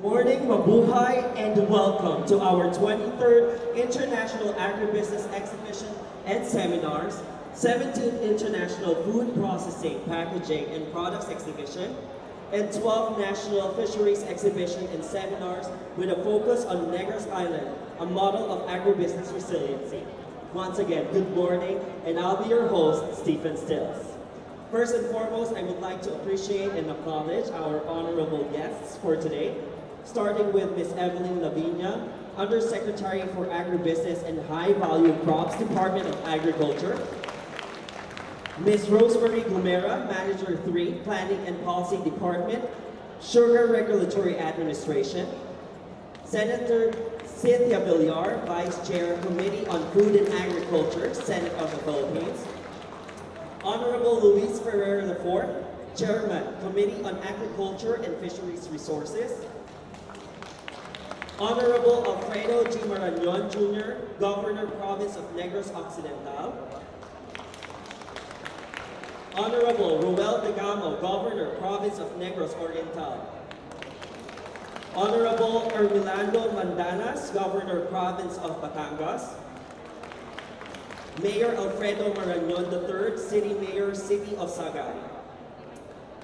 morning, mabuhay, and welcome to our 23rd International Agribusiness Exhibition and Seminars, 17th International Food Processing, Packaging, and Products Exhibition, and 12th National Fisheries Exhibition and Seminars with a focus on Negros Island, a model of agribusiness resiliency. Once again, good morning, and I'll be your host, Stephen Stills. First and foremost, I would like to appreciate and acknowledge our honorable guests for today, starting with Ms. Evelyn Lavinia, Undersecretary for Agribusiness and High Value Crops, Department of Agriculture. Ms. Rosemary Gumera, Manager 3, Planning and Policy Department, Sugar Regulatory Administration. Senator Cynthia Villar, Vice Chair, Committee on Food and Agriculture, Senate of the Philippines. Honorable Luis Ferrer IV, Chairman, Committee on Agriculture and Fisheries Resources. Honorable Alfredo G. Marañon Jr., Governor, Province of Negros Occidental. Honorable Roel Degamo, Governor, Province of Negros Oriental. Honorable Ermilando Mandanas, Governor, Province of Batangas. Mayor Alfredo Marañon III, City Mayor, City of Sagay.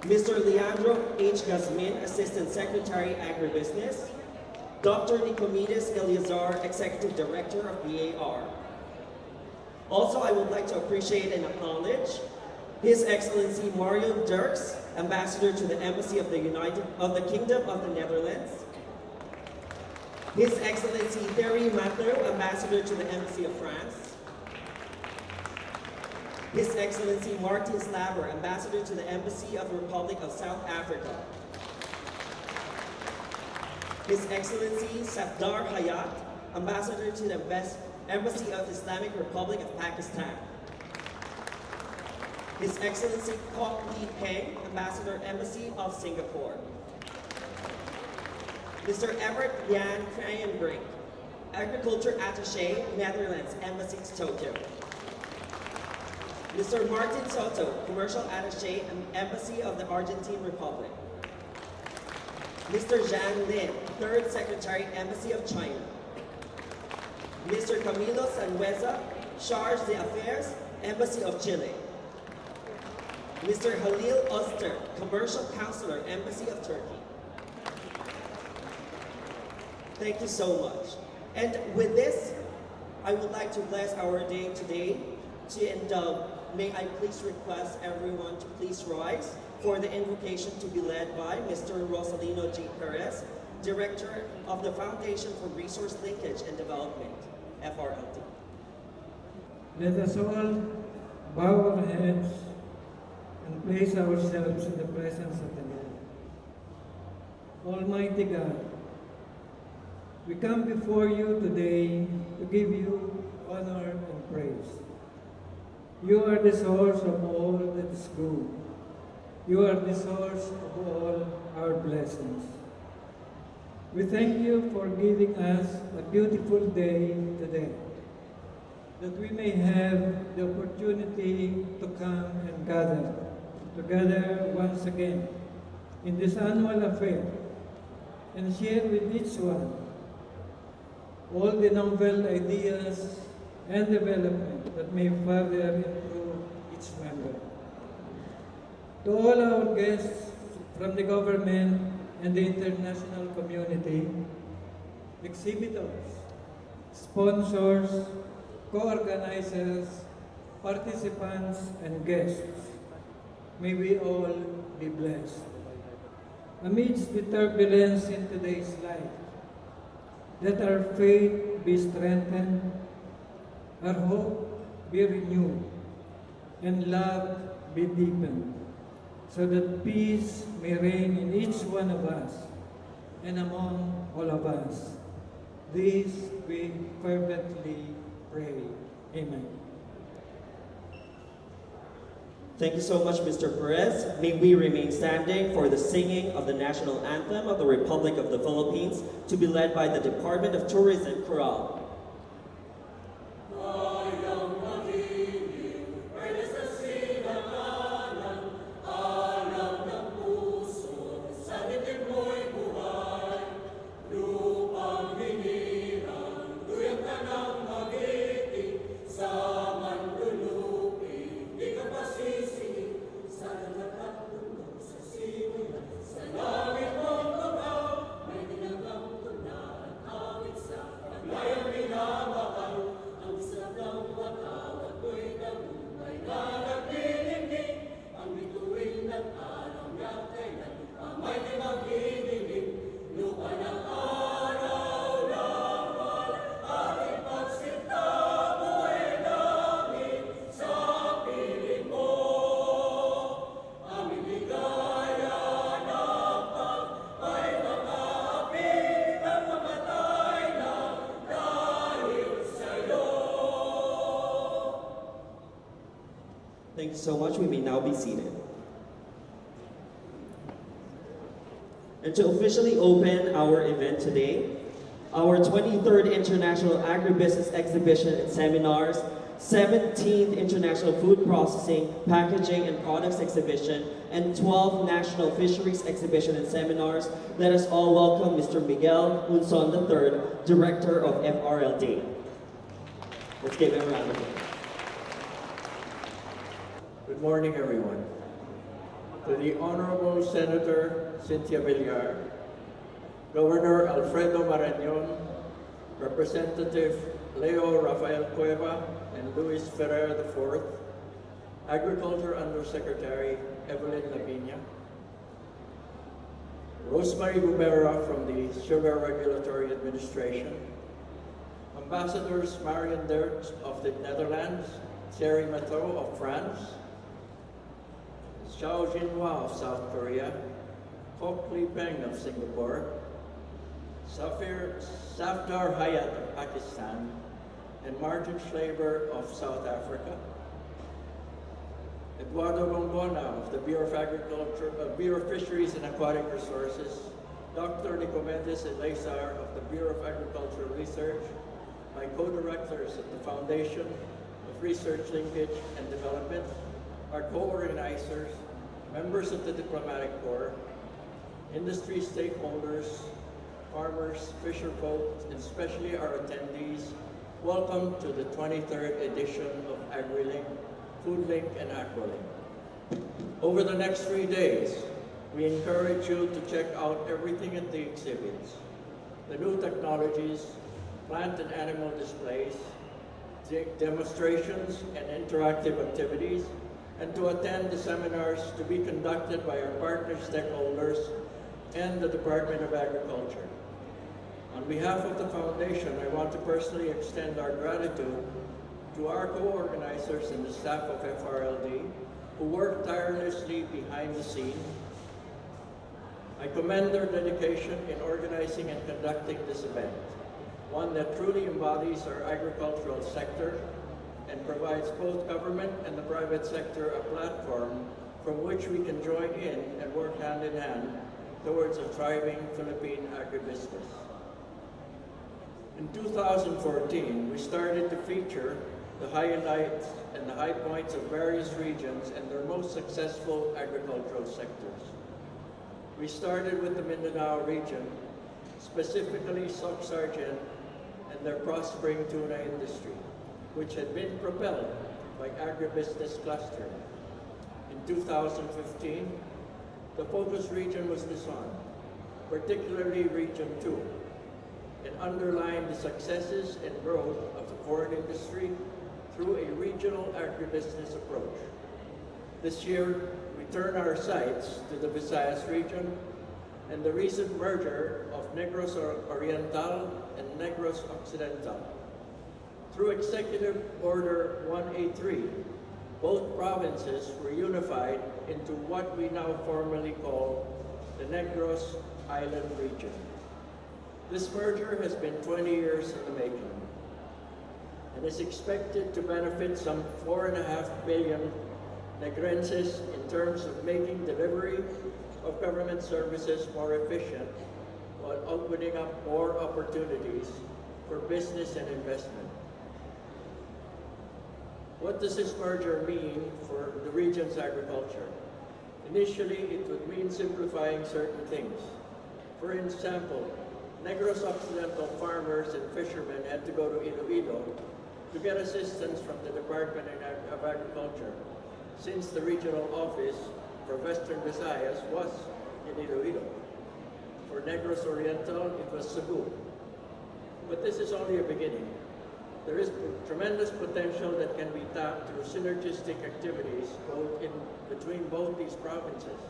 Mr. Leandro H. Gazmin, Assistant Secretary, Agribusiness. Dr. Nicomedes Eleazar, Executive Director of BAR. Also, I would like to appreciate and acknowledge His Excellency Mario Dirks, Ambassador to the Embassy of the Kingdom of the Netherlands. His Excellency Thierry Mathieu, Ambassador to the Embassy of France. His Excellency Martin Slaver, Ambassador to the Embassy of the Republic of South Africa. His Excellency Safdar Hayat, Ambassador to the Embassy of the Islamic Republic of Pakistan. His Excellency Kok Lee Peng, Ambassador, Embassy of Singapore. Mr. Everett Jan Krayenbrink, Agriculture Attaché, Netherlands, Embassy to Tokyo. Mr. Martin Soto, Commercial Attaché, Embassy of the Argentine Republic. Mr. Zhang Lin, Third Secretary, Embassy of China. Mr. Camilo Sanhueza, Charge d'Affaires, Embassy of Chile. Mr. Halil Oster, Commercial Counselor, Embassy of Turkey. Thank you so much. And with this, I would like to bless our day today. And may I please request everyone to please rise for the invocation to be led by Mr. Rosalino G. Perez, Director of the Foundation for Resource Linkage and Development, FRLD. Let us all bow our heads and place ourselves in the presence of the Lord. Almighty God, we come before you today to give you honor and praise. You are the source of all that is good. You are the source of all our blessings. We thank you for giving us a beautiful day today, that we may have the opportunity to come and gather together once again in this annual affair and share with each one all the novel ideas and development that may further improve each member. To all our guests from the government and the international community, exhibitors, sponsors, co-organizers, participants, and guests, may we all be blessed. Amidst the turbulence in today's life, let our faith be strengthened, our hope be renewed, and love be deepened, so that peace may reign in each one of us and among all of us. This we fervently pray. Amen. Thank you so much, Mr. Perez. May we remain standing for the singing of the national anthem of the Republic of the Philippines, to be led by the Department of Tourism Chorale. Thank you so much. We may now be seated. And to officially open our event today, our 23rd International Agribusiness Exhibition and Seminars, 17th International Food Processing, Packaging and Products Exhibition, and 12th National Fisheries Exhibition and Seminars, let us all welcome Mr. Miguel Unson III, Director of FRLD. Let's give him a round of applause. Good morning, everyone. To the Honorable Senator Cynthia Villar, Governor Alfredo Marañon, Representative Leo Rafael Cueva, and Luis Ferrer IV, Agriculture Undersecretary Evelyn Lapina, Rosemary Bubera from the Sugar Regulatory Administration, Ambassadors Marion Dirks of the Netherlands, Thierry Matteau of France, Xiao Jinhua of South Korea, Kok Lee Peng of Singapore, Safdar Hayat of Pakistan, and Martin Schleiber of South Africa, Eduardo Longona of the Bureau of Agriculture, Bureau of Fisheries and Aquatic Resources, Dr. Nicomedes Eleazar of the Bureau of Agricultural Research, my co-directors at the Foundation of Research Linkage and Development, our co-organizers, members of the Diplomatic Corps, industry stakeholders, farmers, fisherfolk, and especially our attendees, welcome to the 23rd edition of AgriLink, FoodLink, and AquaLink. Over the next 3 days, we encourage you to check out everything at the exhibits, the new technologies, plant and animal displays, demonstrations and interactive activities, and to attend the seminars to be conducted by our partner stakeholders and the Department of Agriculture. On behalf of the Foundation, I want to personally extend our gratitude to our co-organizers and the staff of FRLD who work tirelessly behind the scene. I commend their dedication in organizing and conducting this event, one that truly embodies our agricultural sector and provides both government and the private sector a platform from which we can join in and work hand in hand towards a thriving Philippine agribusiness. In 2014, we started to feature the highlights and the high points of various regions and their most successful agricultural sectors. We started with the Mindanao region, specifically Soc Sargent and their prospering tuna industry, which had been propelled by agribusiness clustering. In 2015, the focus region was Luzon, particularly Region 2, and underlined the successes and growth of the corn industry through a regional agribusiness approach. This year, we turn our sights to the Visayas region and the recent merger of Negros Oriental and Negros Occidental. Through Executive Order 183, both provinces were unified into what we now formally call the Negros Island region. This merger has been 20 years in the making and is expected to benefit some 4.5 billion Negrenses in terms of making delivery of government services more efficient while opening up more opportunities for business and investment. What does this merger mean for the region's agriculture? Initially, it would mean simplifying certain things. For example, Negros Occidental farmers and fishermen had to go to Iloilo to get assistance from the Department of Agriculture, since the regional office for Western Visayas was in Iloilo. For Negros Oriental, it was Cebu. But this is only a beginning. There is tremendous potential that can be tapped through synergistic activities between both these provinces.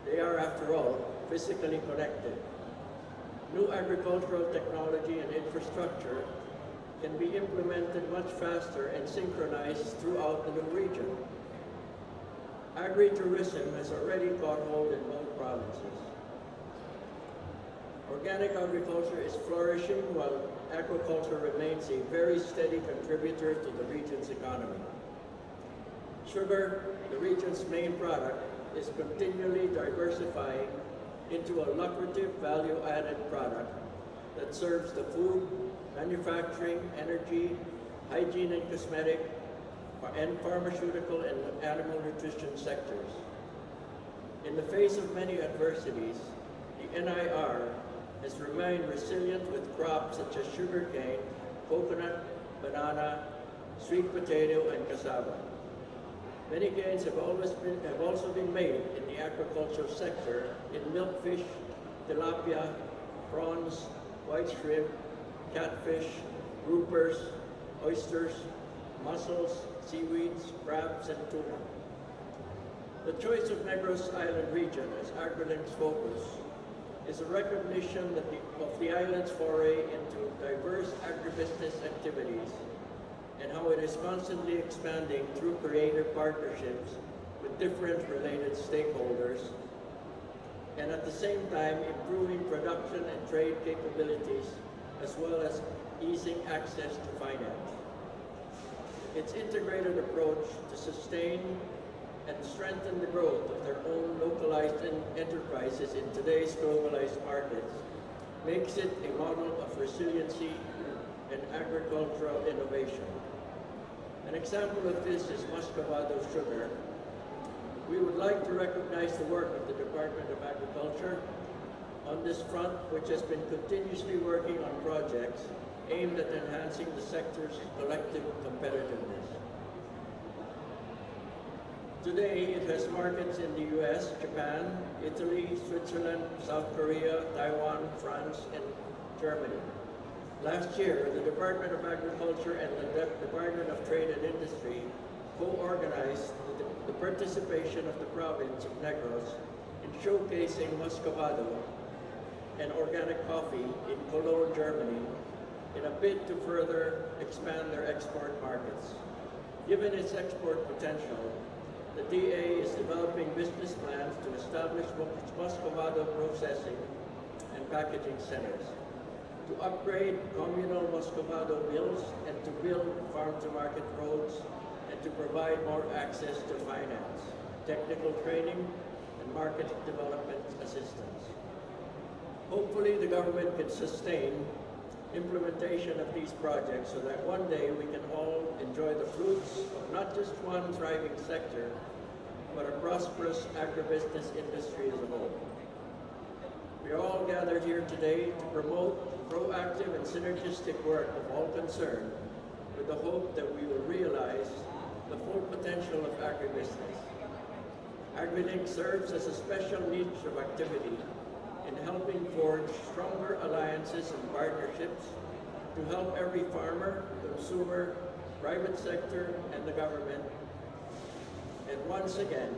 They are, after all, physically connected. New agricultural technology and infrastructure can be implemented much faster and synchronized throughout the new region. Agritourism has already caught hold in both provinces. Organic agriculture is flourishing while aquaculture remains a very steady contributor to the region's economy. Sugar, the region's main product, is continually diversifying into a lucrative value-added product that serves the food, manufacturing, energy, hygiene and cosmetic, and pharmaceutical and animal nutrition sectors. In the face of many adversities, the NIR has remained resilient with crops such as sugarcane, coconut, banana, sweet potato, and cassava. Many gains have also been made in the agricultural sector in milkfish, tilapia, prawns, white shrimp, catfish, groupers, oysters, mussels, seaweeds, crabs, and tuna. The choice of Negros Island region as AgriLink's focus is a recognition of the island's foray into diverse agribusiness activities and how it is constantly expanding through creative partnerships with different related stakeholders, and at the same time improving production and trade capabilities as well as easing access to finance. Its integrated approach to sustain and strengthen the growth of their own localized enterprises in today's globalized markets makes it a model of resiliency and agricultural innovation. An example of this is Muscovado sugar. We would like to recognize the work of the Department of Agriculture on this front, which has been continuously working on projects aimed at enhancing the sector's collective competitiveness. Today, it has markets in the US, Japan, Italy, Switzerland, South Korea, Taiwan, France, and Germany. Last year, the Department of Agriculture and the Department of Trade and Industry co-organized the participation of the province of Negros in showcasing Muscovado and organic coffee in Cologne, Germany, in a bid to further expand their export markets. Given its export potential, the DA is developing business plans to establish Muscovado processing and packaging centers, to upgrade communal Muscovado mills, and to build farm-to-market roads, and to provide more access to finance, technical training, and market development assistance. Hopefully, the government can sustain implementation of these projects so that one day we can all enjoy the fruits of not just one thriving sector, but a prosperous agribusiness industry as a whole. We are all gathered here today to promote proactive and synergistic work of all concerned with the hope that we will realize the full potential of agribusiness. AgriLink serves as a special niche of activity in helping forge stronger alliances and partnerships to help every farmer, consumer, private sector, and the government. And once again,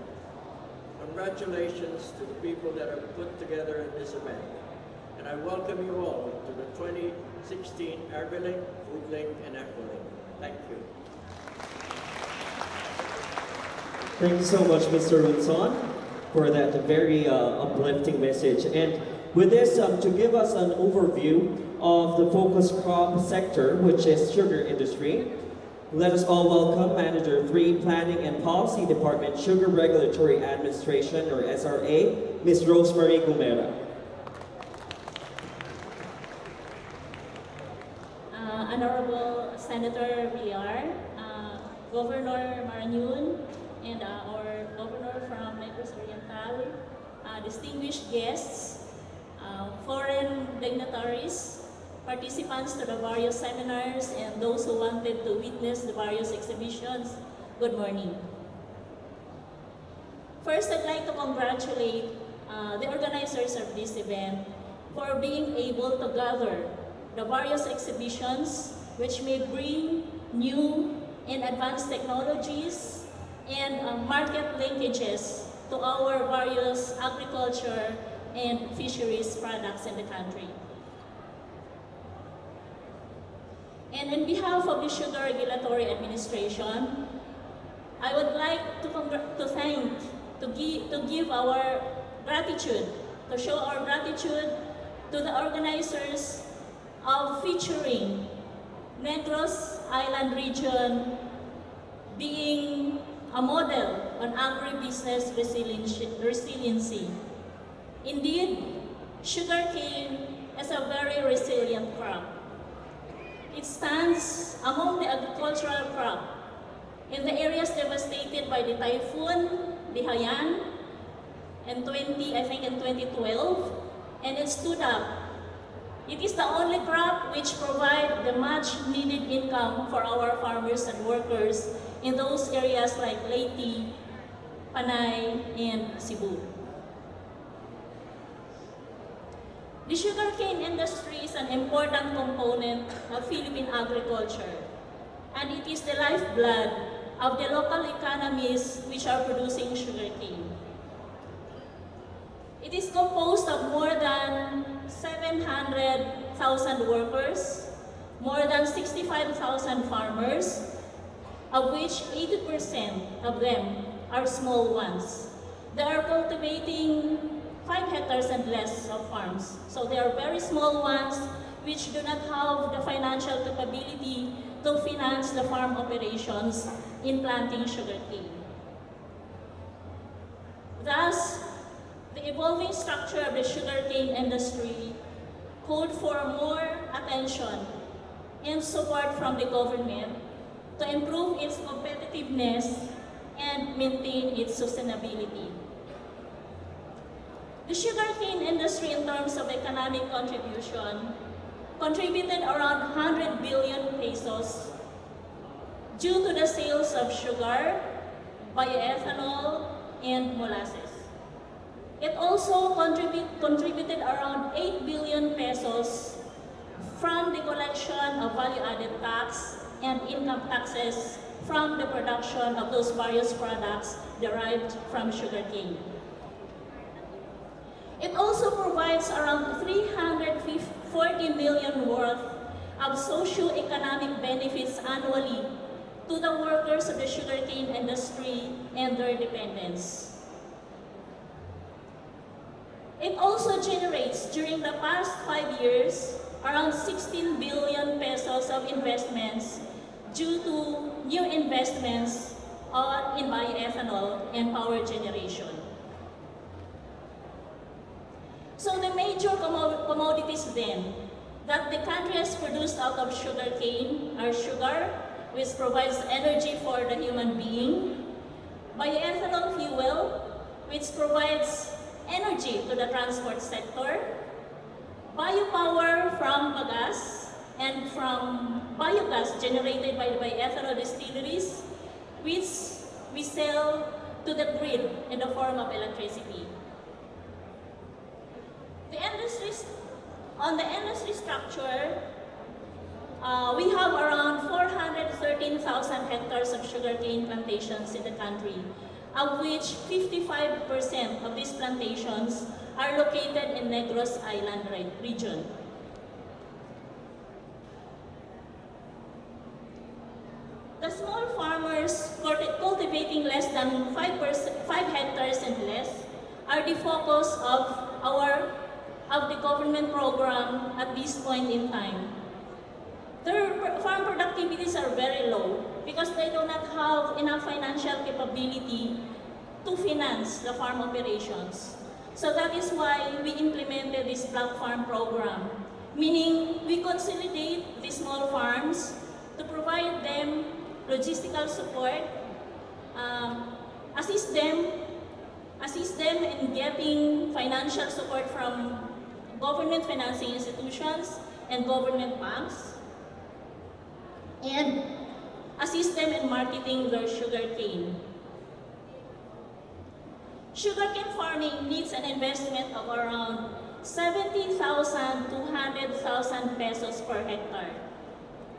congratulations to the people that have put together this event. And I welcome you all to the 2016 AgriLink, FoodLink, and AgriLink. Thank you. Thank you so much, Mr. Runson, for that very uplifting message. And with this, to give us an overview of the focus crop sector, which is sugar industry, let us all welcome Manager 3, Planning and Policy Department, Sugar Regulatory Administration, or SRA, Ms. Rosemary Gumera. Honorable Senator Villar, Governor Marañon, and our Governor from Negros Oriental, distinguished guests, foreign dignitaries, participants to the various seminars, and those who wanted to witness the various exhibitions, good morning. First, I'd like to congratulate the organizers of this event for being able to gather the various exhibitions which may bring new and advanced technologies and market linkages to our various agriculture and fisheries products in the country. And on behalf of the Sugar Regulatory Administration, I would like to give our gratitude, to show our gratitude to the organizers of featuring Negros Island region being a model on agribusiness resiliency. Indeed, sugarcane is a very resilient crop. It stands among the agricultural crop in the areas devastated by the typhoon, the Haiyan, in 2012, and it stood up. It is the only crop which provides the much needed income for our farmers and workers in those areas like Leyte, Panay, and Cebu. The sugarcane industry is an important component of Philippine agriculture, and it is the lifeblood of the local economies which are producing sugarcane. It is composed of more than 700,000 workers, more than 65,000 farmers, of which 80% of them are small ones. They are cultivating 5 hectares and less of farms. So they are very small ones which do not have the financial capability to finance the farm operations in planting sugarcane. Thus, the evolving structure of the sugarcane industry called for more attention and support from the government to improve its competitiveness and maintain its sustainability. The sugarcane industry, in terms of economic contribution, contributed around 100 billion pesos due to the sales of sugar, bioethanol, and molasses. It also contributed around 8 billion pesos from the collection of value-added tax and income taxes from the production of those various products derived from sugarcane. It also provides around 340 million worth of socio-economic benefits annually to the workers of the sugarcane industry and their dependents. It also generates, during the past 5 years, around 16 billion pesos of investments due to new investments in bioethanol and power generation. So the major commodities then that the country has produced out of sugarcane are sugar, which provides energy for the human being, bioethanol fuel, which provides energy to the transport sector, biopower from bagasse and from biogas generated by the bioethanol distilleries, which we sell to the grid in the form of electricity. On the industry structure, we have around 413,000 hectares of sugarcane plantations in the country, of which 55% of these plantations are located in Negros Island region. The small farmers cultivating less than 5 hectares and less are the focus of the government program at this point in time. Their farm productivities are very low because they do not have enough financial capability to finance the farm operations. So that is why we implemented this Black Farm program, meaning we consolidate the small farms to provide them logistical support, assist them in getting financial support from government financing institutions and government banks, and assist them in marketing their sugarcane. Sugarcane farming needs an investment of around 70,000 to 100,000 pesos per hectare,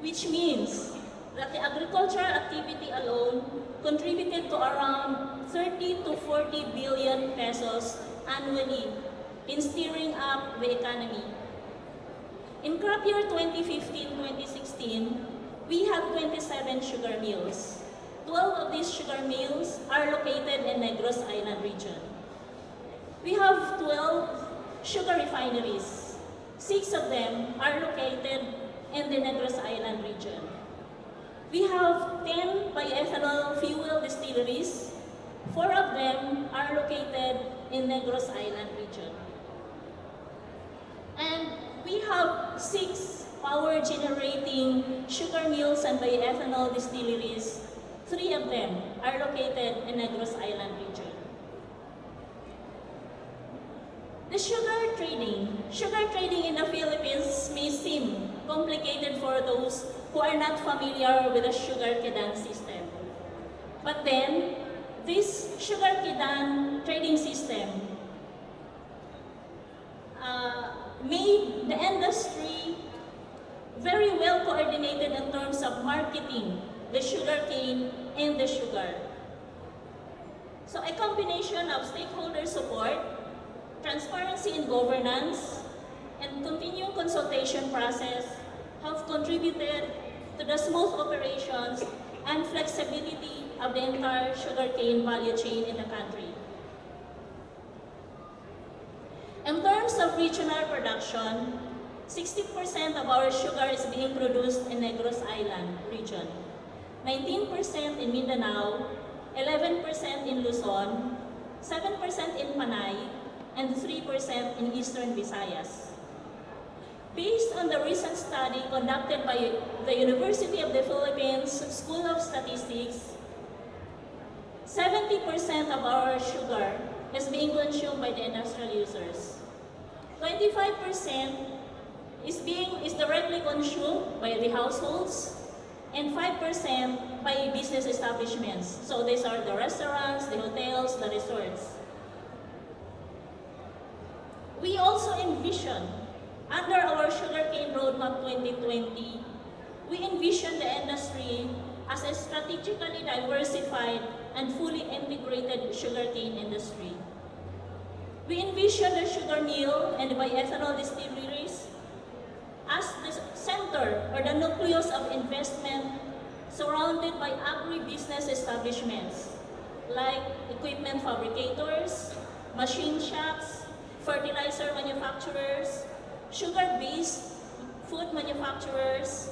which means that the agricultural activity alone contributed to around 30 to 40 billion pesos annually in steering up the economy. In crop year 2015-2016, we have 27 sugar mills. 12 of these sugar mills are located in Negros Island region. We have 12 sugar refineries. 6 of them are located in the Negros Island region. We have 10 bioethanol fuel distilleries. 4 of them are located in Negros Island region. And we have 6 power generating sugar mills and bioethanol distilleries. 3 of them are located in Negros Island region. The sugar trading in the Philippines may seem complicated for those who are not familiar with the sugar kedan system. But then, this sugar kedan trading system made the industry very well coordinated in terms of marketing the sugar cane and the sugar. So a combination of stakeholder support, transparency in governance, and continuing consultation process have contributed to the smooth operations and flexibility of the entire sugarcane value chain in the country. In terms of regional production, 60% of our sugar is being produced in Negros Island region, 19% in Mindanao, 11% in Luzon, 7% in Panay, and 3% in Eastern Visayas. Based on the recent study conducted by the University of the Philippines School of Statistics, 70% of our sugar is being consumed by the industrial users. 25% is directly consumed by the households, and 5% by business establishments. So these are the restaurants, the hotels, the resorts. We also envision, under our Sugarcane Roadmap 2020, we envision the industry as a strategically diversified and fully integrated sugarcane industry. We envision the sugar mill and the bioethanol distilleries as the center or the nucleus of investment surrounded by agribusiness establishments like equipment fabricators, machine shops, fertilizer manufacturers, sugar-based food manufacturers,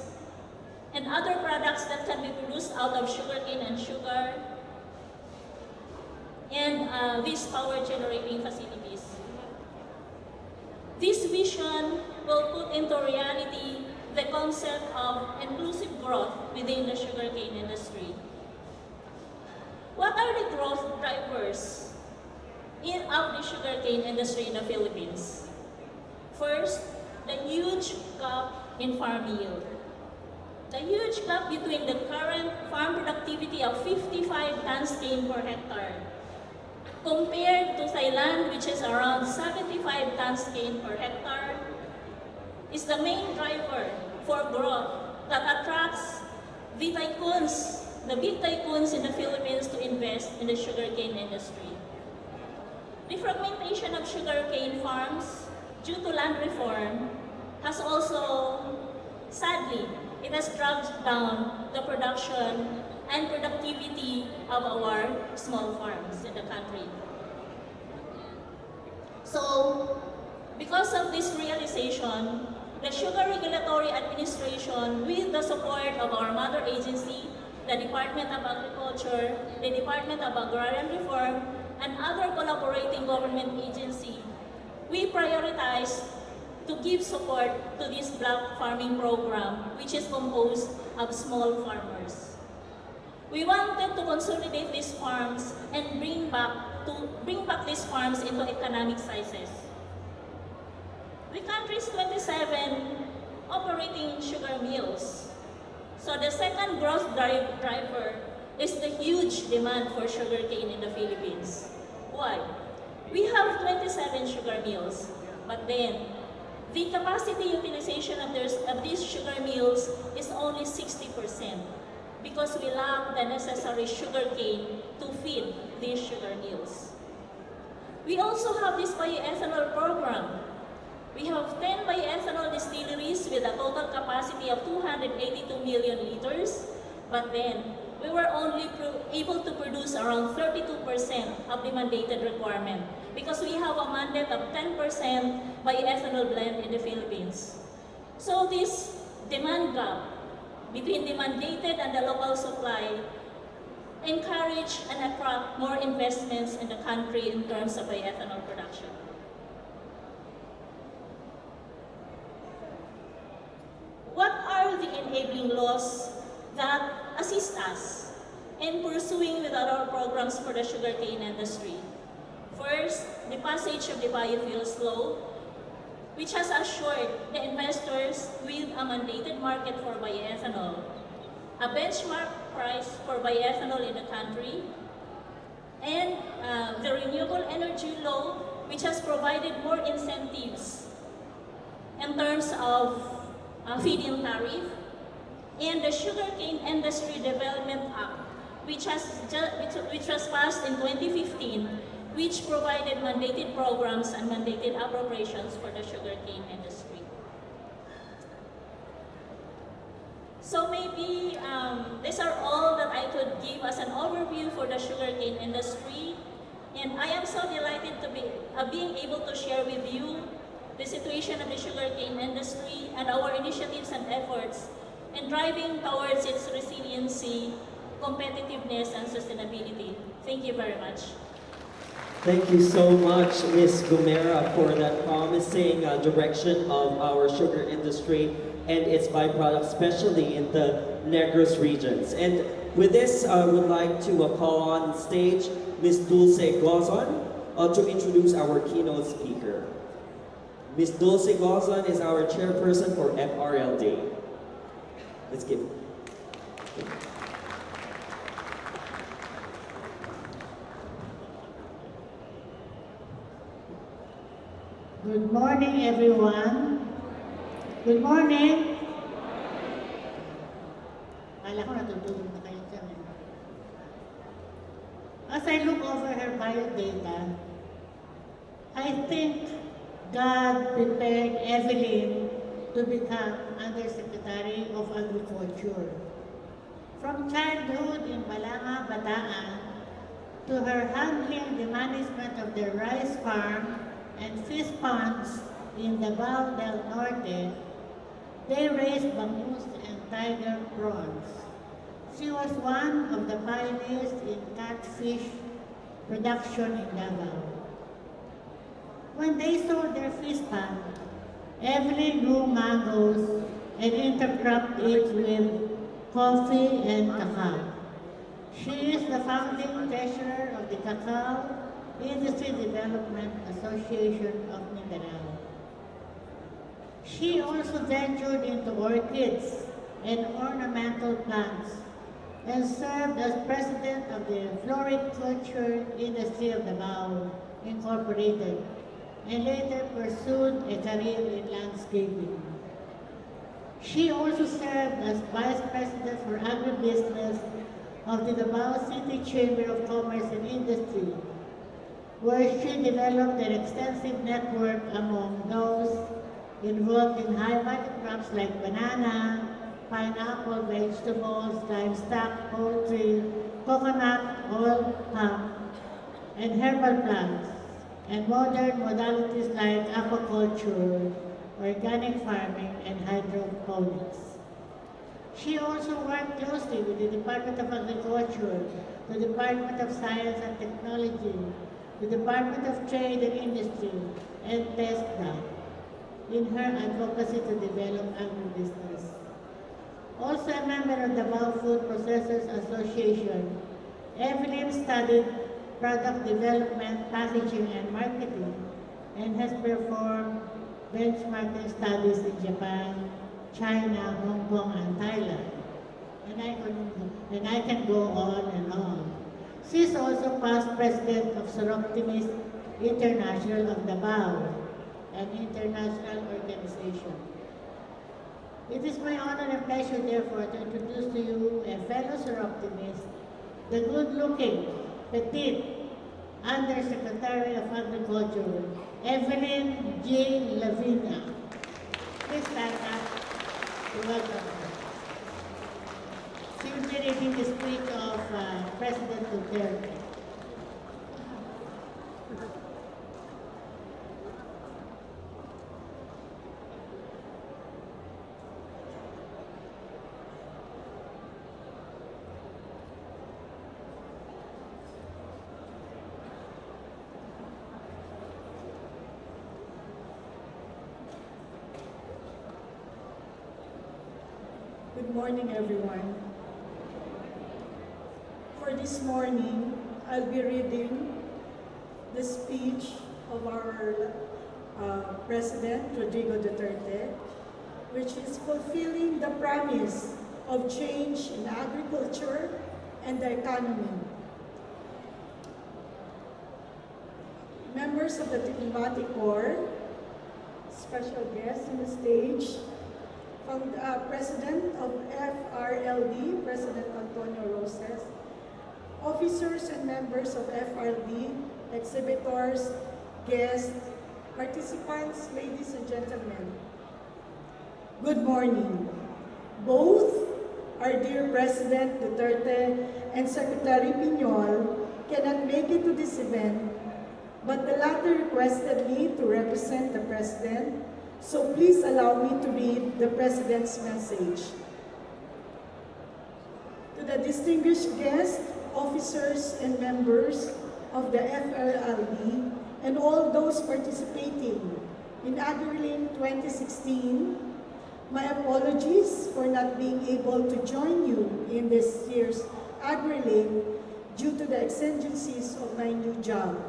and other products that can be produced out of sugarcane and sugar, and these power generating facilities. This vision will put into reality the concept of inclusive growth within the sugarcane industry. What are the growth drivers of the sugarcane industry in the Philippines? First, the huge gap in farm yield. The huge gap between the current farm productivity of 55 tons cane per hectare compared to Thailand, which is around 75 tons cane per hectare, is the main driver for growth that attracts the tycoons, the big tycoons in the Philippines to invest in the sugarcane industry. The fragmentation of sugarcane farms due to land reform has also, sadly, it has dragged down the production and productivity of our small farms in the country. So, because of this realization, the Sugar Regulatory Administration, with the support of our mother agency, the Department of Agriculture, the Department of Agrarian Reform, and other collaborating government agencies, we prioritized to give support to this block farming program, which is composed of small farmers. We wanted to consolidate these farms and bring back these farms into economic sizes. The country's 27 operating sugar mills. So the second growth driver is the huge demand for sugarcane in the Philippines. Why? We have 27 sugar mills, but then the capacity utilization of these sugar mills is only 60% because we lack the necessary sugarcane to feed these sugar mills. We also have this bioethanol program. We have 10 bioethanol distilleries with a total capacity of 282 million liters, but then we were only able to produce around 32% of the mandated requirement because we have a mandate of 10% bioethanol blend in the Philippines. So this demand gap between the mandated and the local supply encourage and attract more investments in the country in terms of bioethanol production. What are the enabling laws that assist us in pursuing with our programs for the sugarcane industry? First, the passage of the biofuels law, which has assured the investors with a mandated market for bioethanol, a benchmark price for bioethanol in the country, and the renewable energy law, which has provided more incentives in terms of feed-in tariff, and the Sugarcane Industry Development Act, which was passed in 2015, which provided mandated programs and mandated appropriations for the sugarcane industry. So maybe these are all that I could give as an overview for the sugarcane industry. And I am so delighted to be being able to share with you the situation of the sugarcane industry and our initiatives and efforts in driving towards its resiliency, competitiveness, and sustainability. Thank you very much. Thank you so much, Ms. Gomera, for that promising direction of our sugar industry and its byproducts, especially in the Negros regions. And with this, I would like to call on stage Ms. Dulce Gozon to introduce our keynote speaker. Ms. Dulce Gozon is our chairperson for FRLD. Let's give it. Good morning, everyone. Good morning. Kala ko natutulog na kayo dyan. As I look over her bio data, I think God prepared Evelyn to become Undersecretary of Agriculture. From childhood in Balanga, Bataan, to her handling the management of the rice farm and fish ponds in Davao del Norte, they raised bangus and tiger prawns. She was one of the pioneers in catfish production in Davao. When they sold their fish pond, Evelyn grew mangoes and intercropped it with coffee and cacao. She is the founding treasurer of the Cacao Industry Development Association of Mindanao. She also ventured into orchids and ornamental plants and served as president of the Floriculture Industry of Davao Incorporated and later pursued a career in landscaping. She also served as vice president for agribusiness of the Davao City Chamber of Commerce and Industry, where she developed an extensive network among those involved in high-value crops like banana, pineapple, vegetables, livestock, poultry, coconut, oil, palm, and herbal plants, and modern modalities like aquaculture, organic farming, and hydroponics. She also worked closely with the Department of Agriculture, the Department of Science and Technology, the Department of Trade and Industry, and TESDA in her advocacy to develop agribusiness. Also a member of the Davao Food Processors Association, Evelyn studied product development, packaging, and marketing, and has performed benchmarking studies in Japan, China, Hong Kong, and Thailand. And I can go on and on. She is also past president of Soroptimist International of Davao, an international organization. It is my honor and pleasure, therefore, to introduce to you a fellow Soroptimist, the good-looking, petite, Undersecretary of Agriculture, Evelyn J. Lavinia. Please stand up to welcome her. She will be reading the speech of President Duterte. Good morning, everyone. For this morning, I'll be reading the speech of our President, Rodrigo Duterte, which is fulfilling the promise of change in agriculture and the economy. Members of the Diplomatic Corps, special guests on the stage, from President of FRLD, President Antonio Roses, officers and members of FRLD, exhibitors, guests, participants, ladies and gentlemen. Good morning. Both our dear President Duterte and Secretary Piñol cannot make it to this event, but the latter requested me to represent the President. So please allow me to read the President's message. To the distinguished guests, officers, and members of the FRLD, and all those participating in AgriLink 2016, my apologies for not being able to join you in this year's AgriLink due to the exigencies of my new job.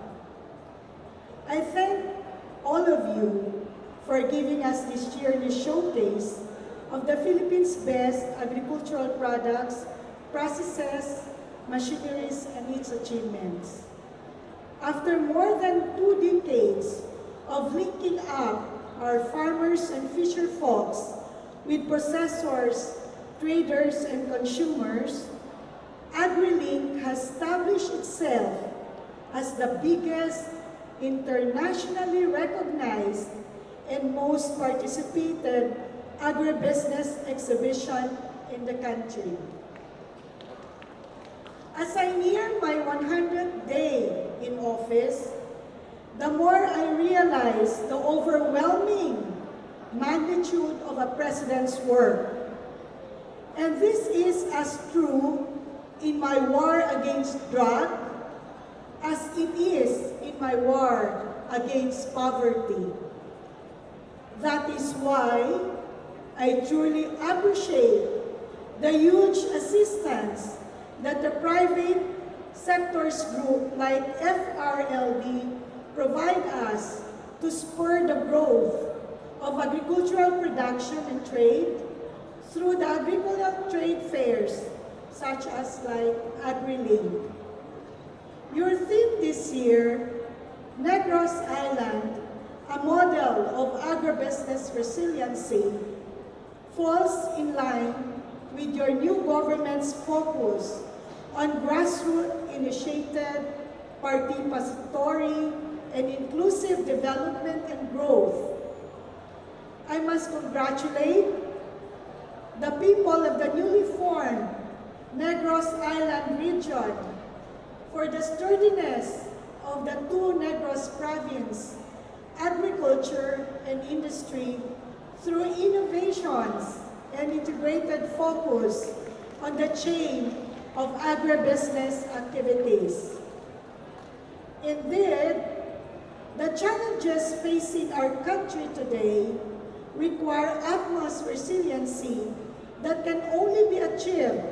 I thank all of you for giving us this yearly showcase of the Philippines' best agricultural products, processes, machineries, and its achievements. After more than 2 decades of linking up our farmers and fisher folks with processors, traders, and consumers, AgriLink has established itself as the biggest internationally recognized and most participated agribusiness exhibition in the country. As I near my 100th day in office, the more I realize the overwhelming magnitude of a president's work. And this is as true in my war against drug as it is in my war against poverty. That is why I truly appreciate the huge assistance that the private sectors group like FRLD provide us to spur the growth of agricultural production and trade through the agricultural trade fairs such as like AgriLink. Your theme this year, Negros Island, a model of agribusiness resiliency, falls in line with your new government's focus on grassroots-initiated, participatory, and inclusive development and growth. I must congratulate the people of the newly formed Negros Island region for the sturdiness of the 2 Negros province agriculture and industry through innovations and integrated focus on the chain of agribusiness activities. Indeed, the challenges facing our country today require utmost resiliency that can only be achieved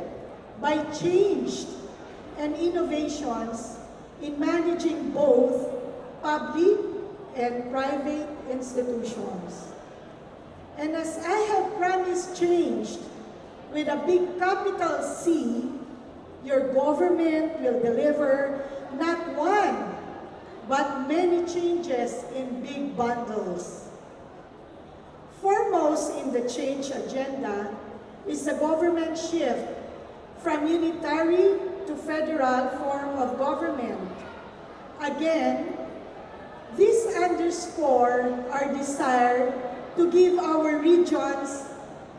by change and innovations in managing both public and private institutions. And as I have promised change with a big capital C, your government will deliver not one, but many changes in big bundles. Foremost in the change agenda is the government shift from unitary to federal form of government. Again, this underscores our desire to give our regions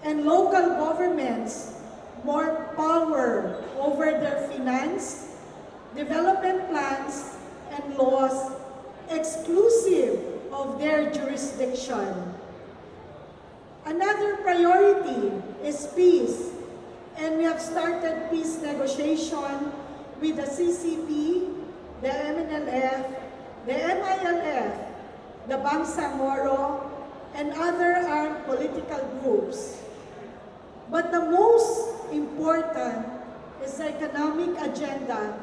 and local governments more power over their finance, development plans, and laws exclusive of their jurisdiction. Another priority is peace, and we have started peace negotiation with the CCP, the MNLF, the MILF, the Bangsamoro, and other armed political groups. But the most important is the economic agenda.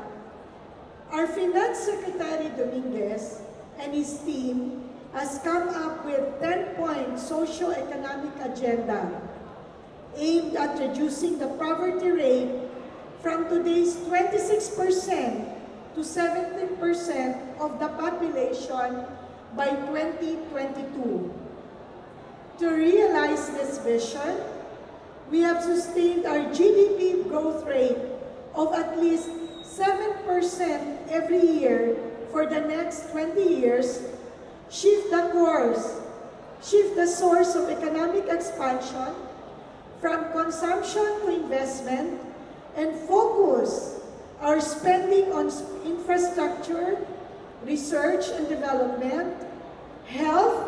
Our Finance Secretary Dominguez and his team has come up with 10-point socio-economic agenda aimed at reducing the poverty rate from today's 26% to 17% of the population by 2022. To realize this vision, we have sustained our GDP growth rate of at least 7% every year for the next 20 years, shift the source of economic expansion from consumption to investment, and focus our spending on infrastructure, research and development, health,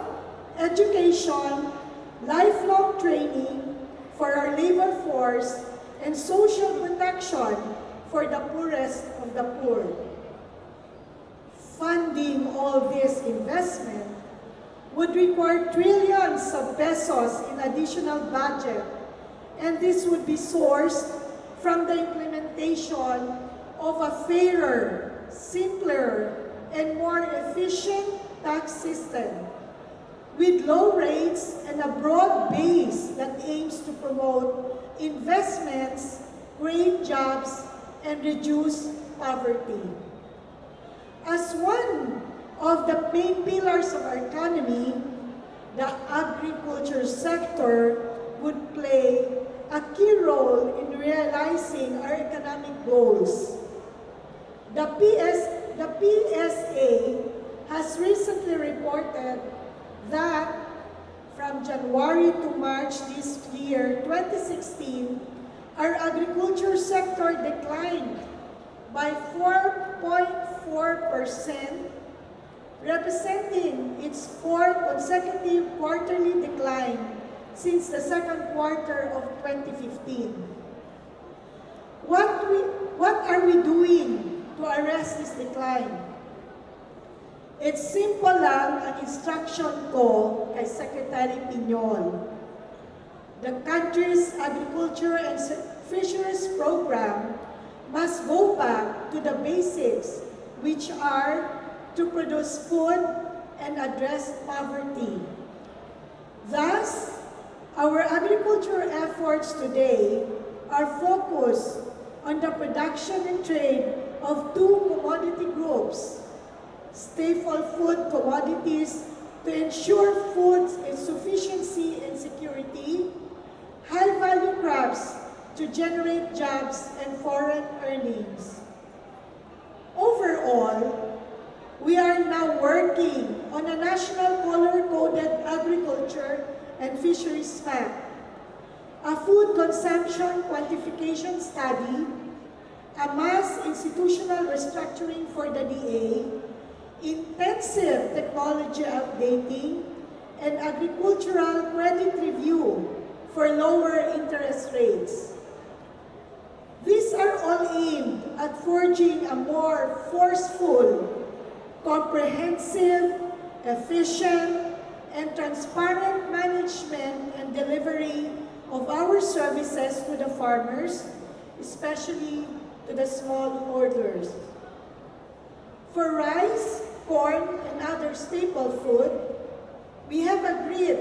education, lifelong training for our labor force, and social protection for the poorest of the poor. Funding all this investment would require trillions of pesos in additional budget, and this would be sourced from the implementation of a fairer, simpler, and more efficient tax system with low rates and a broad base that aims to promote investments, create jobs, and reduce poverty. As one of the main pillars of our economy, the agriculture sector would play a key role in realizing our economic goals. The PSA has recently reported that from January to March this year, 2016, our agriculture sector declined by 4.4%, representing its fourth consecutive quarterly decline since the second quarter of 2015. What are we doing to arrest this decline? It's simple lang ang instruction ko kay Secretary Piñol. The country's agriculture and fisheries program must go back to the basics, which are to produce food and address poverty. Thus, our agricultural efforts today are focused on the production and trade of two commodity groups: staple food commodities to ensure food sufficiency and security, high-value crops to generate jobs and foreign earnings. Overall, we are now working on a national color-coded agriculture and fisheries map, a food consumption quantification study, a mass institutional restructuring for the DA, intensive technology updating, and agricultural credit review for lower interest rates. These are all aimed at forging a more forceful, comprehensive, efficient, and transparent management and delivery of our services to the farmers, especially to the smallholders. For rice, corn, and other staple food, we have agreed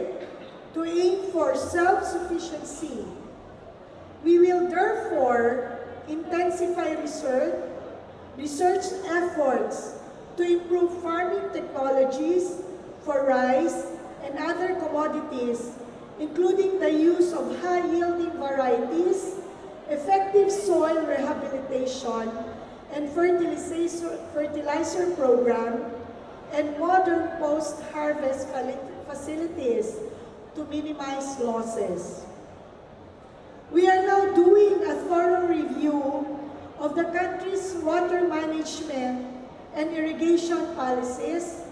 to aim for self-sufficiency. We will therefore intensify research efforts to improve farming technologies for rice and other commodities, including the use of high-yielding varieties, effective soil rehabilitation, and fertilizer program, and modern post-harvest facilities to minimize losses. We are now doing a thorough review of the country's water management and irrigation policies,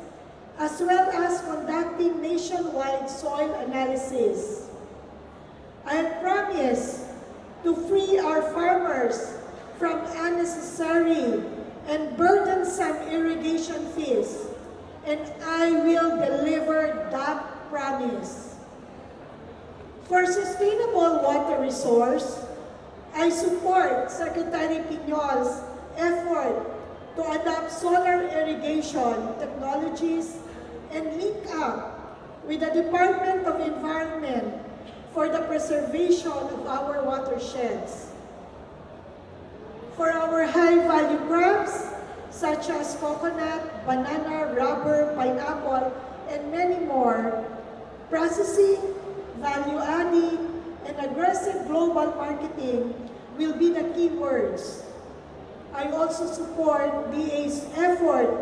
as well as conducting nationwide soil analysis. I have promised to free our farmers from unnecessary and burdensome irrigation fees, and I will deliver that promise. For sustainable water resource, I support Secretary Piñol's effort to adopt solar irrigation technologies and link up with the Department of Environment for the preservation of our watersheds. For our high-value crops, such as coconut, banana, rubber, pineapple, and many more, processing, value-adding, and aggressive global marketing will be the key words. I also support DA's effort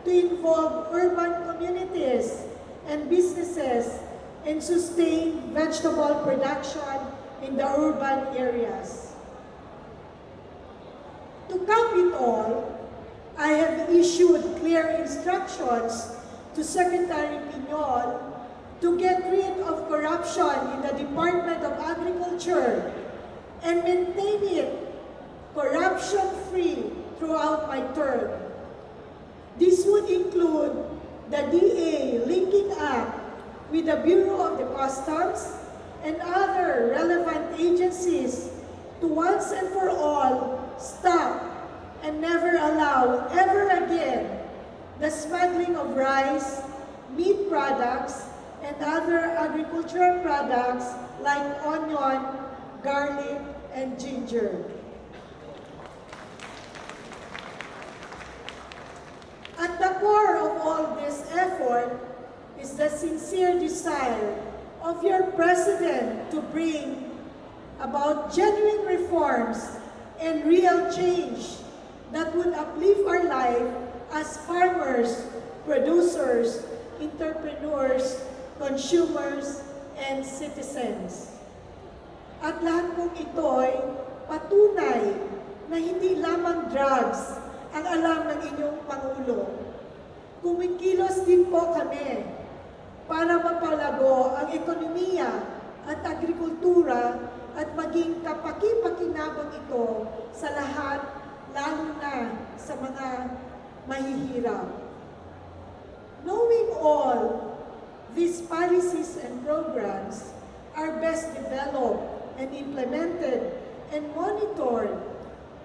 to involve urban communities and businesses and sustain vegetable production in the urban areas. To cap it all, I have issued clear instructions to Secretary Piñol to get rid of corruption in the Department of Agriculture and maintain it corruption-free throughout my term. This would include the DA linking up with the Bureau of the Customs and other relevant agencies to once and for all stop and never allow ever again the smuggling of rice, meat products, and other agricultural products like onion, garlic, and ginger. At the core of all this effort is the sincere desire of your President to bring about genuine reforms and real change that would uplift our life as farmers, producers, entrepreneurs, consumers, and citizens. At lahat pong ito'y patunay na hindi lamang drugs ang alam ng inyong Pangulo. Kumikilos din po kami para mapalago ang ekonomiya at agrikultura at maging kapaki-pakinabang ito sa lahat, lalo na sa mga mahihirap. Knowing all these policies and programs are best developed and implemented and monitored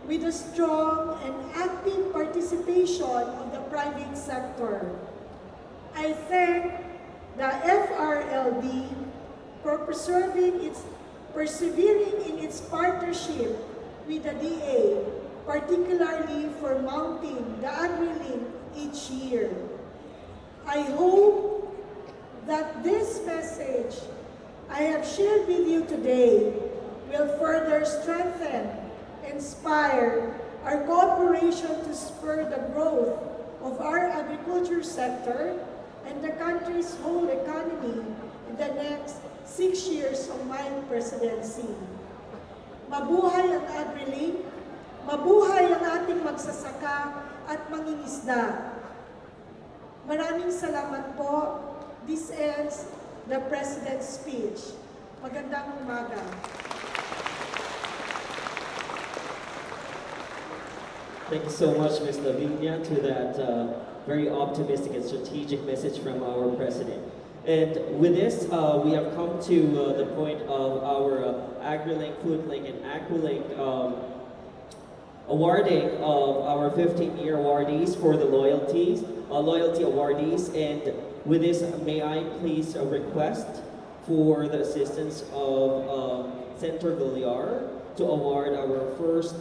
with a strong and active participation of the private sector. I thank the FRLD for persevering in its partnership with the DA, particularly for mounting the AgriLink each year. I hope that this message I have shared with you today will further strengthen, inspire our cooperation to spur the growth of our agriculture sector and the country's whole economy in the next 6 years of my presidency. Mabuhay ang AgriLink, mabuhay ang ating magsasaka at mangingisda. Maraming salamat po. This ends the President's speech. Magandang umaga. Thank you so much, Ms. Lavinia, to that very optimistic and strategic message from our President. And with this, we have come to the point of our AgriLink, FoodLink, and AgriLink awarding of our 15-year awardees for the loyalty awardees. And with this, may I please request for the assistance of Senator Villar to award our first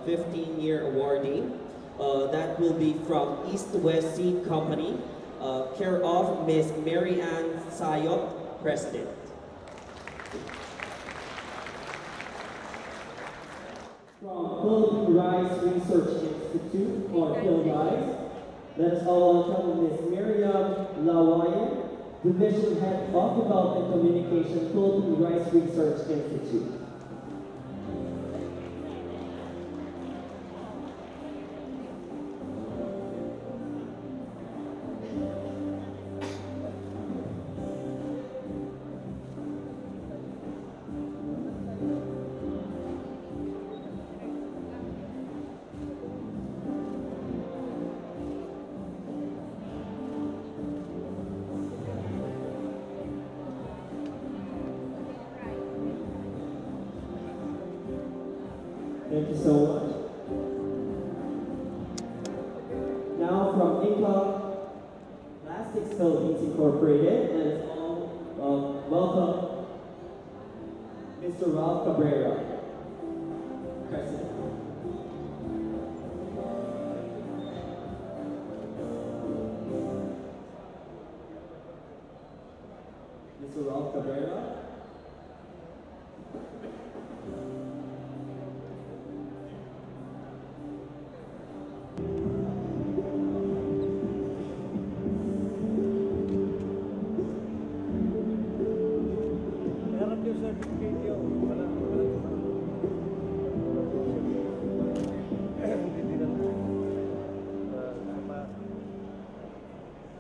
15-year awardee. That will be from East West Seed Company, care of Ms. Mary Ann Sayop, President. From Philippine Rice Research Institute, or PhilRice, let us all welcome Ms. Miriam Lawayan, Division Head of Development Communication, Philippine Rice Research Institute. so much. Now from Inca Plastics Philippines Incorporated, and it's all welcome Mr. Ralph Cabrera, President. Mr. Ralph Cabrera. Meron yung certificate yun. Wala. Hindi na.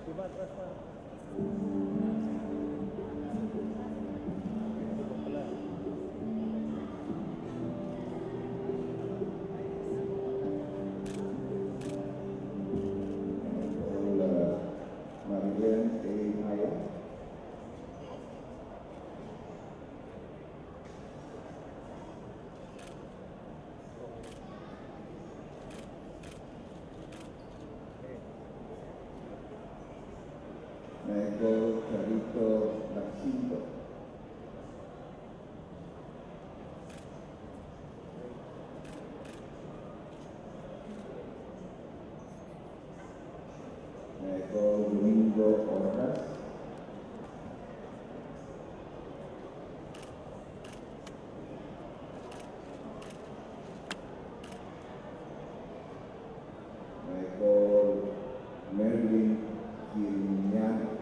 Diba, atras pa? Nego Charito Lacinto. Nego Domingo Orras. Nego Merlin Quiriñano.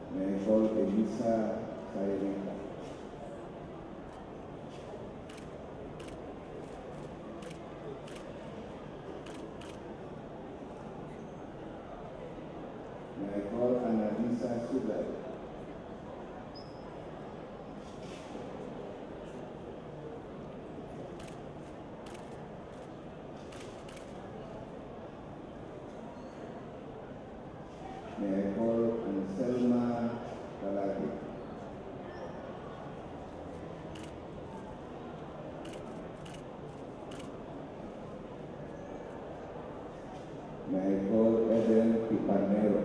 Nicole Elisa Sairena. Nicole Analisa Sudal. Nicole Anselma Calagi. Nicole Eden Pipanero.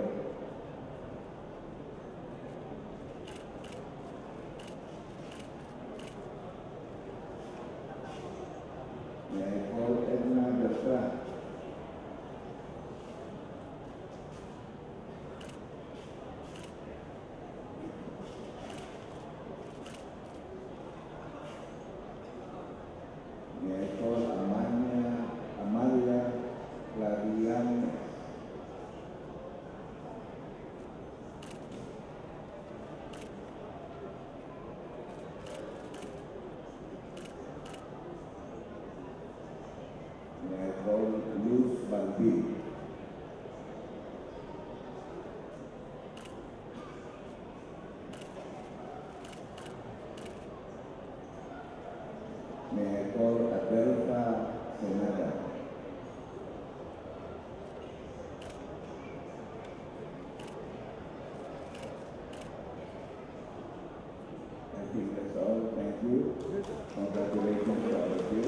Nicole Edna Bertrand. Nicole Amalia Clarianes. Nicole Luz Balbín. Nicole Adelfa Senada. I think that's all. Thank you. Congratulations to all of you.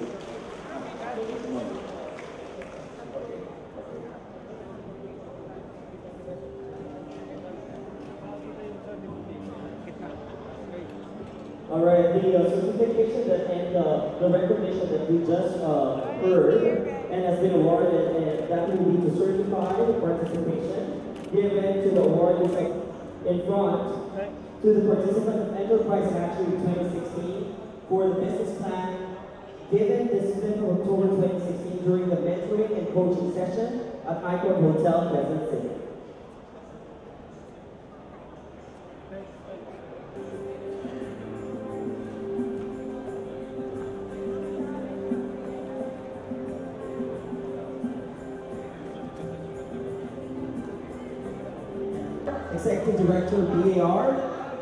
All right, the certification that, and the recognition that we just heard and has been awarded, and that will be to certify the participation given to the awardees in front to the participant of Enterprise Hatchery 2016 for the business plan given this 5th of October 2016 during the mentoring and coaching session at Icon Hotel, Quezon City. Executive Director, BAR,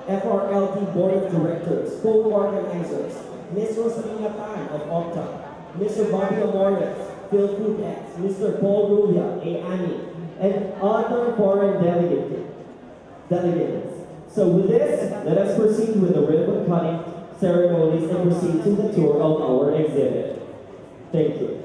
FRLT Board of Directors, co-organizers, Ms. Rosalina Tan of Opta, Mr. Bobby Amores, Phil Futex, Mr. Paul Rubia, AAMI, and other foreign delegates. delegates. So with this, let us proceed with the ribbon cutting ceremonies and proceed to the tour of our exhibit. Thank you.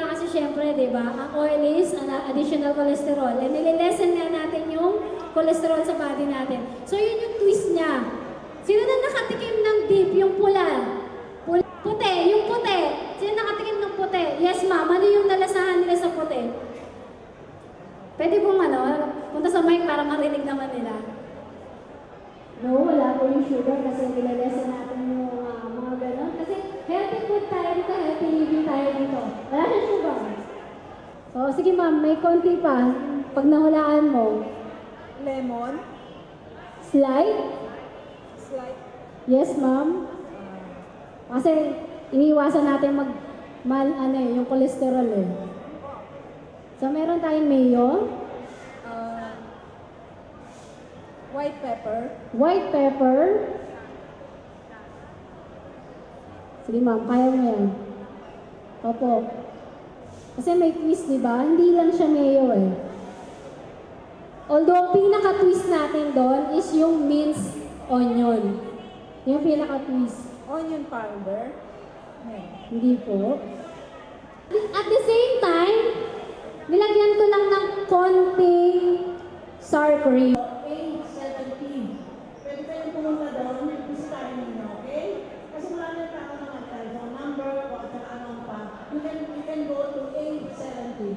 ba? Kasi syempre, di ba, ang oil is an additional cholesterol. And nililesen nga natin yung cholesterol sa body natin. So yun yung twist niya. Sino na nakatikim ng beef? Yung pula? Puti, yung puti. Sino nakatikim ng puti? Yes, ma'am. Ano yung nalasahan nila sa puti? Pwede pong punta sa mic para marinig naman nila. No, wala po yung sugar kasi nililesen natin yung mga gano'n. Kasi healthy food tayo dito, healthy living tayo dito. Wala siyang sugar. So, sige ma'am, may konti pa. Pag nahulaan mo. Lemon. Slide? Slide. Yes, ma'am. Kasi iniiwasan natin yung cholesterol eh. So, meron tayong mayo. White pepper. White pepper. Sige ma'am, kaya mo yan. Opo. Kasi may twist, di ba? Hindi lang siya mayo eh. Although, ang pinaka-twist natin doon is yung minced onion. Yung pinaka-twist. Onion powder. Hindi po. At the same time, nilagyan ko lang ng konting sour cream. Age 17. Pwede kayong pumunta doon, bisitahin ninyo, okay? Kasi marami na ako ng telephone number o at anong pa. You can go to age 17.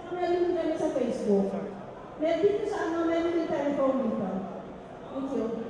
At meron din kami sa Facebook. Meron dito sa meron din telephone dito. Thank you.